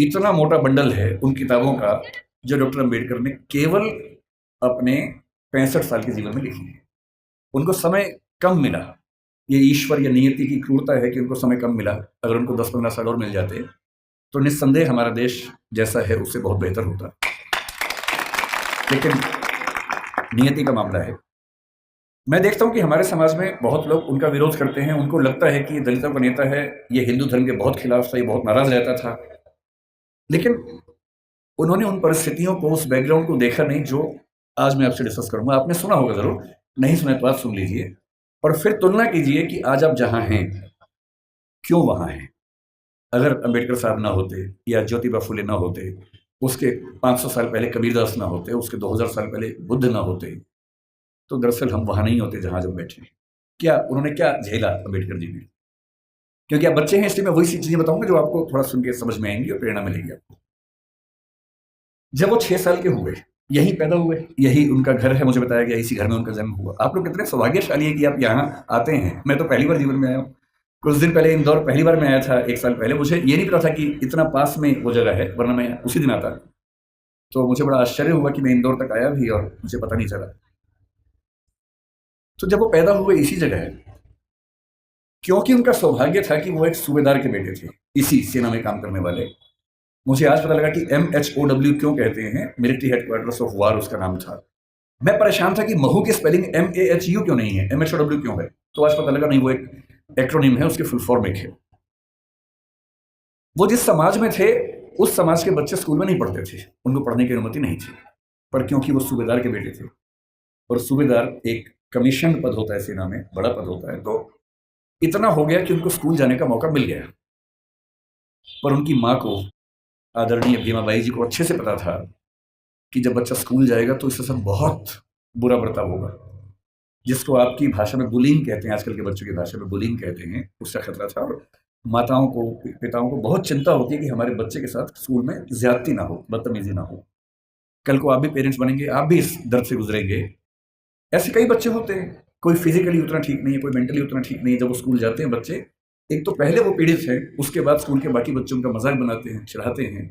इतना मोटा बंडल है उन किताबों का जो डॉक्टर अंबेडकर ने केवल अपने 65 साल के जीवन में लिखी है। उनको समय कम मिला। ये ईश्वर या नियति की क्रूरता है कि उनको समय कम मिला। अगर उनको 10-15 साल और मिल जाते तो निस्संदेह हमारा देश जैसा है उससे बहुत बेहतर होता। लेकिन नियति का मामला है। मैं देखता हूं कि हमारे समाज में बहुत लोग उनका विरोध करते हैं। उनको लगता है कि दलितों का नेता है, ये हिंदू धर्म के बहुत खिलाफ था, ये बहुत नाराज रहता था। लेकिन उन्होंने उन परिस्थितियों को, उस बैकग्राउंड को देखा नहीं जो आज मैं आपसे डिस्कस करूंगा। आपने सुना होगा जरूर, नहीं सुना तो आप सुन लीजिए और फिर तुलना कीजिए कि आज आप जहां हैं क्यों वहां हैं। अगर अंबेडकर साहब ना होते या ज्योतिबा फुले ना होते, उसके 500 साल पहले कबीरदास ना होते, उसके 2000 साल पहले बुद्ध ना होते, तो दरअसल हम वहां नहीं होते जहां जब बैठे। क्या उन्होंने क्या झेला अम्बेडकर जी ने? क्योंकि आप बच्चे हैं इसलिए मैं वही सी चीजें बताऊंगा जो आपको थोड़ा सुन के समझ में आएंगी और प्रेरणा मिलेगी आपको। जब वो 6 साल के हुए, यहीं पैदा हुए, यही उनका घर है, मुझे बताया गया इसी घर में उनका जन्म हुआ। आप लोग कितने सौभाग्यशाली है कि आप यहाँ आते हैं। मैं तो पहली बार जीवन में आया हूँ। कुछ दिन पहले इंदौर पहली बार मैं आया था, 1 साल पहले। मुझे ये नहीं पता था कि इतना पास में वो जगह है, वरना मैं उसी दिन आता। तो मुझे बड़ा आश्चर्य हुआ कि मैं इंदौर तक आया भी और मुझे पता नहीं चला। तो जब वो पैदा हुए इसी जगह है, क्योंकि उनका सौभाग्य था कि वो एक सूबेदार के बेटे थे, इसी सेना में काम करने वाले। मुझे आज पता लगा कि MHOW क्यों कहते हैं, मिलिट्री हेडक्वार्टर्स ऑफ वार उसका नाम था। मैं परेशान था कि महू की स्पेलिंग MAHU क्यों नहीं है, MHOW क्यों है। तो आज पता लगा नहीं, वो एक एक्रोनिम है, उसकी फुल फॉर्म एक है। वो जिस समाज में थे उस समाज के बच्चे स्कूल में नहीं पढ़ते थे, उनको पढ़ने की अनुमति नहीं थी। पर क्योंकि वो सूबेदार के बेटे थे, और सूबेदार एक कमीशन पद होता है सेना में, बड़ा पद होता है, तो इतना हो गया कि उनको स्कूल जाने का मौका मिल गया। पर उनकी माँ को, आदरणीय भीमाबाई जी को अच्छे से पता था कि जब बच्चा स्कूल जाएगा तो इसके साथ बहुत बुरा बर्ताव होगा, जिसको आपकी भाषा में बुलिंग कहते हैं, आजकल के बच्चों की भाषा में बुलिंग कहते हैं, उसका खतरा था। और माताओं को, पिताओं को बहुत चिंता होती है कि हमारे बच्चे के साथ स्कूल में ज्यादती ना हो, बदतमीजी ना हो। कल को आप भी पेरेंट्स बनेंगे, आप भी इस दर्द से गुजरेंगे। ऐसे कई बच्चे होते हैं, कोई फिजिकली उतना ठीक नहीं है, कोई मेंटली उतना ठीक नहीं है। जब वो स्कूल जाते हैं बच्चे, एक तो पहले वो पीड़ित है, उसके बाद स्कूल के बाकी बच्चों का मजाक बनाते हैं, चिढ़ाते हैं।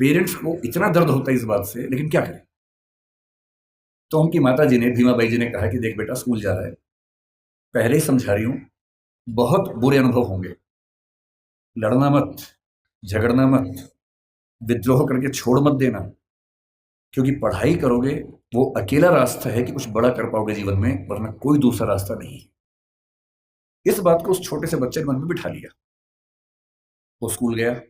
पेरेंट्स को इतना दर्द होता है इस बात से, लेकिन क्या करें। तो उनकी माता जी ने, भीमाबाई जी ने कहा कि देख बेटा, स्कूल जा रहा है, पहले ही समझा रही हूं, बहुत बुरे अनुभव होंगे, लड़ना मत, झगड़ना मत, विद्रोह करके छोड़ मत देना, क्योंकि पढ़ाई करोगे वो अकेला रास्ता है कि कुछ बड़ा कर पाओगे जीवन में, वरना कोई दूसरा रास्ता नहीं है। इस बात को उस छोटे से बच्चे ने मन में बिठा लिया। वो स्कूल गया।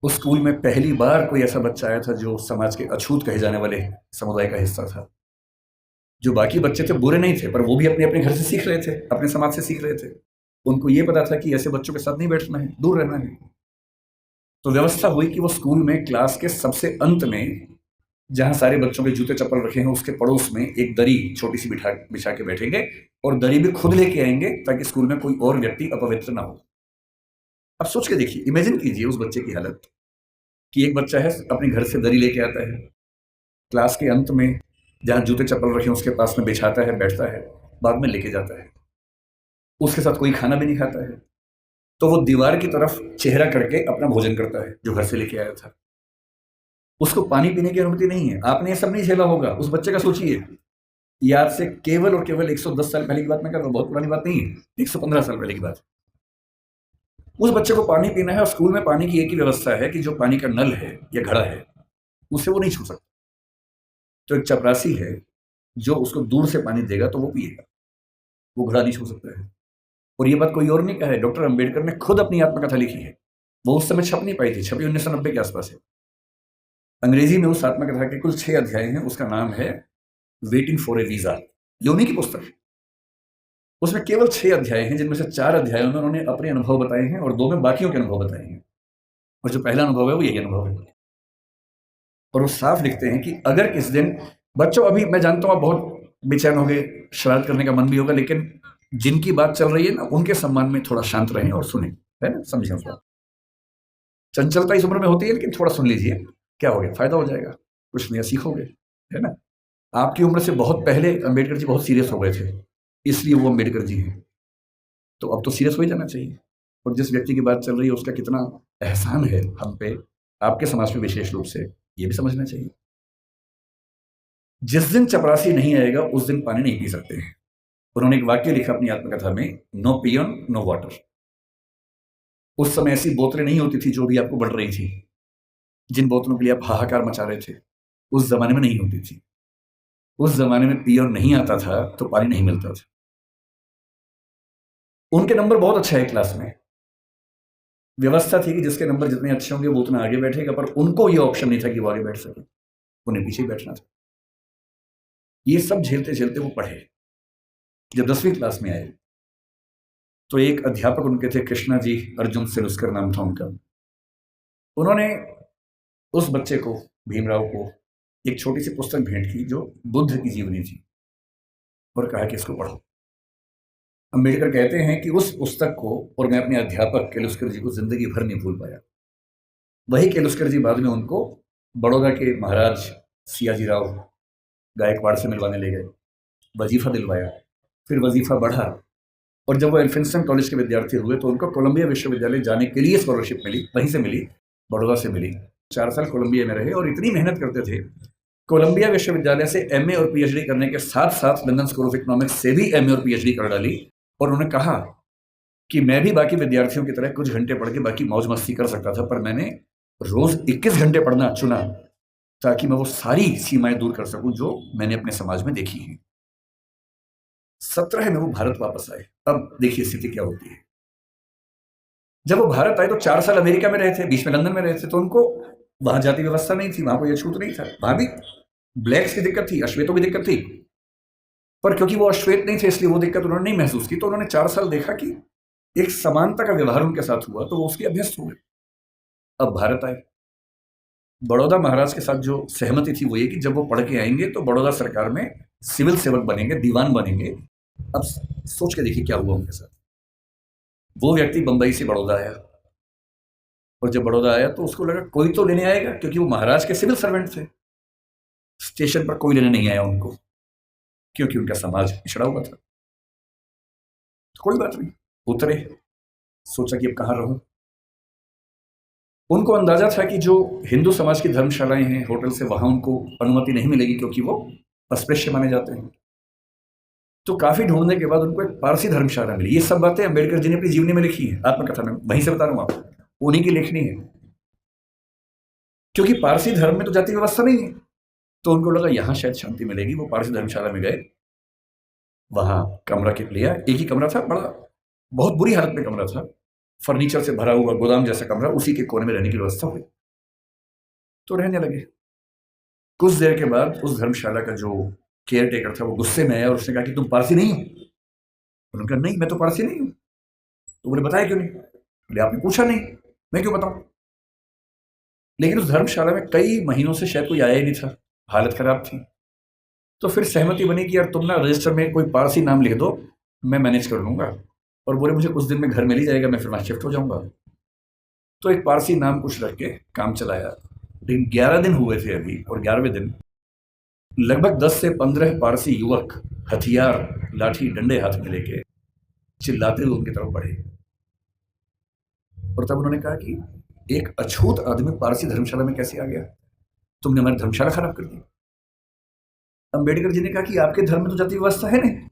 उस स्कूल में पहली बार कोई ऐसा बच्चा आया था जो समाज के अछूत कहे जाने वाले समुदाय का हिस्सा था। जो बाकी बच्चे थे बुरे नहीं थे, पर वो भी अपने अपने घर से सीख रहे थे, अपने समाज से सीख रहे थे। उनको ये पता था कि ऐसे बच्चों के साथ नहीं बैठना है, दूर रहना है। तो व्यवस्था हुई कि वो स्कूल में क्लास के सबसे अंत में, जहां सारे बच्चों के जूते चप्पल रखे हैं, उसके पड़ोस में एक दरी छोटी सी बिछा के बैठेंगे, और दरी भी खुद लेके आएंगे ताकि स्कूल में कोई और व्यक्ति अपवित्र ना हो। अब सोच के देखिए, इमेजिन कीजिए उस बच्चे की हालत कि एक बच्चा है, अपने घर से दरी लेके आता है, क्लास के अंत में जहां जूते चप्पल रखे हैं उसके पास में बिछाता है, बैठता है, बाद में लेके जाता है। उसके साथ कोई खाना भी नहीं खाता है, तो वो दीवार की तरफ चेहरा करके अपना भोजन करता है जो घर से लेके आया था। उसको पानी पीने की अनुमति नहीं है। आपने ये सब नहीं झेला होगा, उस बच्चे का सोचिए। ये आज से केवल और केवल 110 साल पहले की बात मैं कर रहा हूँ, बहुत पुरानी बात नहीं है, 115 साल पहले की बात। उस बच्चे को पानी पीना है और स्कूल में पानी की एक ही व्यवस्था है कि जो पानी का नल है या घड़ा है उसे वो नहीं छू सकता। तो एक चपरासी है जो उसको दूर से पानी देगा तो वो पिएगा, वो घड़ा नहीं छू सकता है। और ये बात कोई और नहीं कहा है, डॉक्टर अंबेडकर ने खुद अपनी आत्मकथा लिखी है। वो उस समय छप नहीं पाई थी, छपी 1990 के आसपास है। अंग्रेजी में उस आत्मकथा के कुल 6 अध्याय हैं। उसका नाम है वेटिंग फॉर ए वीजा। ये उन्हीं की पुस्तक है। उसमें केवल 6 अध्याय हैं, जिनमें से 4 अध्यायों में उन्होंने अपने अनुभव बताए हैं और 2 में बाकियों के अनुभव बताए हैं। और जो पहला अनुभव है वो यही अनुभव है। और वो साफ लिखते हैं कि अगर किस दिन बच्चों, अभी मैं जानता हूं आप बहुत बेचैन हो गए, शरारत करने का मन भी होगा, लेकिन जिनकी बात चल रही है ना, उनके सम्मान में थोड़ा शांत रहें और सुने, है ना, समझें उसको। चंचलता इस उम्र में होती है, लेकिन थोड़ा सुन लीजिए, क्या हो गया, फायदा हो जाएगा, कुछ नया सीखोगे, है ना। आपकी उम्र से बहुत पहले अम्बेडकर जी बहुत सीरियस हो गए थे, इसलिए वो अम्बेडकर जी हैं। तो अब तो सीरियस हो ही जाना चाहिए। और जिस व्यक्ति की बात चल रही है उसका कितना एहसान है हम पे, आपके समाज में विशेष रूप से, ये भी समझना चाहिए। जिस दिन चपरासी नहीं आएगा उस दिन पानी नहीं पी सकते हैं। उन्होंने एक वाक्य लिखा अपनी आत्मकथा में, नो पियन नो वाटर। उस समय ऐसी बोतलें नहीं होती थी जो भी आपको बढ़ रही थी, जिन बोतलों के लिए आप हाहाकार मचा रहे थे, उस जमाने में नहीं होती थी। उस जमाने में पियन नहीं आता था तो पानी नहीं मिलता था। उनके नंबर बहुत अच्छा है क्लास में, व्यवस्था थी कि जिसके नंबर जितने अच्छे होंगे वो उतना आगे बैठेगा, पर उनको ये ऑप्शन नहीं था कि वो आगे बैठ सके, उन्हें पीछे बैठना था। ये सब झेलते झेलते वो पढ़े। जब 10वीं क्लास में आए तो एक अध्यापक उनके थे, कृष्णा जी अर्जुन सिलुस्कर नाम था उनका। उन्होंने उस बच्चे को, भीमराव को, एक छोटी सी पुस्तक भेंट की जो बुद्ध की जीवनी थी, और कहा कि इसको पढ़ो। अम्बेडकर कहते हैं कि उस पुस्तक को और मैं अपने अध्यापक केलुस्कर जी को जिंदगी भर नहीं भूल पाया। वही केलुस्कर जी बाद में उनको बड़ौदा के महाराज सियाजी राव गायकवाड़ से मिलवाने ले गए, वजीफा दिलवाया, फिर वजीफा बढ़ा, और जब वो एल्फिंस्टन कॉलेज के विद्यार्थी हुए तो उनको कोलंबिया विश्वविद्यालय जाने के लिए स्कॉलरशिप मिली, वहीं से मिली, बड़ौदा से मिली। 4 साल कोलंबिया में रहे और इतनी मेहनत करते थे, कोलंबिया विश्वविद्यालय से एमए और पीएचडी करने के साथ साथ लंदन स्कूल ऑफ इकोनॉमिक्स से भी एमए और पीएचडी कर डाली। और उन्होंने कहा कि मैं भी बाकी विद्यार्थियों की तरह कुछ घंटे पढ़ के बाकी मौज मस्ती कर सकता था, पर मैंने रोज 21 घंटे पढ़ना चुना ताकि मैं वो सारी सीमाएं दूर कर सकूं जो मैंने अपने समाज में देखी हैं। 17 में वो भारत वापस आए। अब देखिए स्थिति क्या होती है। जब वो भारत आए तो 4 साल अमेरिका में रहे थे, बीच में लंदन में रहे थे, तो उनको वहां जाति व्यवस्था नहीं थी, वहां कोई अछूत नहीं था, वहां भी ब्लैक्स की दिक्कत थी, अश्वेतों की दिक्कत थी, पर क्योंकि वो अश्वेत नहीं थे इसलिए वो दिक्कत उन्होंने नहीं महसूस की। तो उन्होंने 4 साल देखा कि एक समानता का व्यवहार उनके साथ हुआ, तो वो उसके अभ्यस्त हुए। अब भारत आए, बड़ौदा महाराज के साथ जो सहमति थी वो ये कि जब वो पढ़ के आएंगे तो बड़ौदा सरकार में सिविल सेवक बनेंगे, दीवान बनेंगे। अब सोच के देखिए क्या हुआ उनके साथ। वो व्यक्ति बंबई से बड़ौदा आया, और जब बड़ौदा आया तो उसको लगा कोई तो लेने आएगा, क्योंकि वो महाराज के सिविल सर्वेंट थे। स्टेशन पर कोई लेने नहीं आया उनको, क्योंकि उनका समाज पिछड़ा हुआ था। तो कोई बात नहीं, उतरे, सोचा कि अब कहाँ रहूं। उनको अंदाजा था कि जो हिंदू समाज की धर्मशालाएं हैं, होटल से, वहां उनको अनुमति नहीं मिलेगी क्योंकि वो अस्पृश्य माने जाते हैं। तो काफी ढूंढने के बाद उनको एक पारसी धर्मशाला मिली। ये सब बातें अम्बेडकर जी ने अपनी जीवनी में लिखी है, आत्मकथा में, वहीं से बता रहा हूं आपको, उन्हीं की लेखनी है। क्योंकि पारसी धर्म में तो जाति व्यवस्था नहीं है, तो उनको लगा यहां शायद शांति मिलेगी। वो पारसी धर्मशाला में गए, वहां कमरा लिया। एक ही कमरा था, बड़ा बहुत बुरी हालत में कमरा था, फर्नीचर से भरा हुआ गोदाम जैसा कमरा, उसी के कोने में रहने की व्यवस्था हुई। तो रहने लगे। कुछ देर के बाद उस धर्मशाला का जो केयर टेकर था वो गुस्से में आया और उसने कहा कि तुम पारसी नहीं हो। उन्होंने कहा नहीं, मैं तो पारसी नहीं हूं। तो बोले बताया क्यों नहीं? बोले आपने पूछा नहीं, मैं क्यों बताऊं। लेकिन उस धर्मशाला में कई महीनों से शायद कोई आया ही नहीं था, हालत खराब थी। तो फिर सहमति बनी कि यार तुम ना रजिस्टर में कोई पारसी नाम लिख दो, मैं मैनेज कर लूंगा। और बोले मुझे कुछ दिन में घर मिल ही जाएगा, मैं फिर वहां शिफ्ट हो जाऊंगा। तो एक पारसी नाम कुछ रख के काम चलाया। लेकिन 11 दिन हुए थे अभी, और 11वें दिन लगभग 10 से 15 पारसी युवक हथियार, लाठी, डंडे हाथ में लेके चिल्लाते हुए उनकी तरफ बढ़े। और तब उन्होंने कहा कि एक अछूत आदमी पारसी धर्मशाला में कैसे आ गया? तुमने हमारी धर्मशाला खराब कर दी। अंबेडकर जी ने कहा कि आपके धर्म में तो जाति व्यवस्था है नहीं।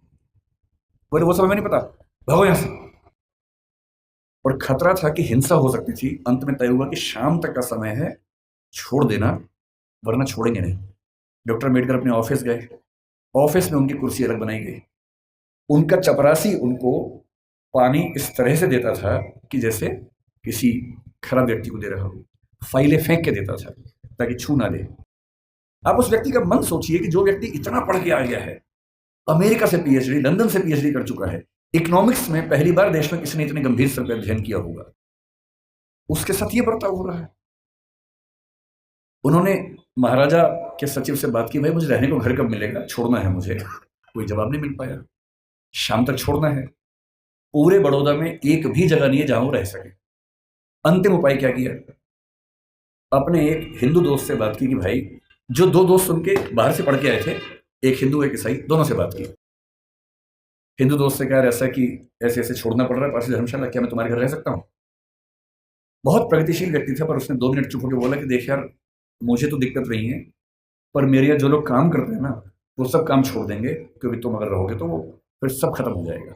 बोले वो सब हमें नहीं पता, भागो यहां से। और खतरा था कि हिंसा हो सकती थी। अंत में तय हुआ कि शाम तक का समय है, छोड़ देना वरना छोड़ेंगे नहीं। डॉक्टर अम्बेडकर अपने ऑफिस गए। ऑफिस में उनकी कुर्सी अलग बनाई गई। उनका चपरासी उनको पानी इस तरह से देता था कि जैसे किसी खराब व्यक्ति को दे रहा हो। फाइलें फेंक के देता था ताकि छू ना ले। आप उस व्यक्ति का मन सोचिए कि जो व्यक्ति इतना पढ़ के आ गया है, अमेरिका से पीएचडी, लंदन से पीएचडी कर चुका है, इकोनॉमिक्स में पहली बार देश में किसी ने इतने गंभीर स्तर पर अध्ययन किया होगा, उसके साथ ये बर्ताव हो रहा है। उन्होंने महाराजा के सचिव से बात की, भाई मुझे रहने को घर कब मिलेगा, छोड़ना है मुझे। कोई जवाब नहीं मिल पाया। शाम तक छोड़ना है। पूरे बड़ौदा में एक भी जगह नहीं है जहां वो रह सके। अंतिम उपाय क्या किया? अपने एक हिंदू दोस्त से बात की कि भाई, जो 2 दोस्त उनके बाहर से पढ़ के आए थे, एक हिंदू एक ईसाई, दोनों से बात की हिंदू दोस्त से कहा ऐसा कि ऐसे ऐसे छोड़ना पड़ रहा है पारसी धर्मशाला, क्या मैं तुम्हारे घर रह सकता हूँ? बहुत प्रगतिशील व्यक्ति था, पर उसने 2 मिनट चुप होकर बोला कि देख यार, मुझे तो दिक्कत नहीं है, पर मेरे यहाँ जो लोग काम करते हैं ना, वो सब काम छोड़ देंगे, क्योंकि तुम अगर रहोगे तो वो फिर सब खत्म हो जाएगा।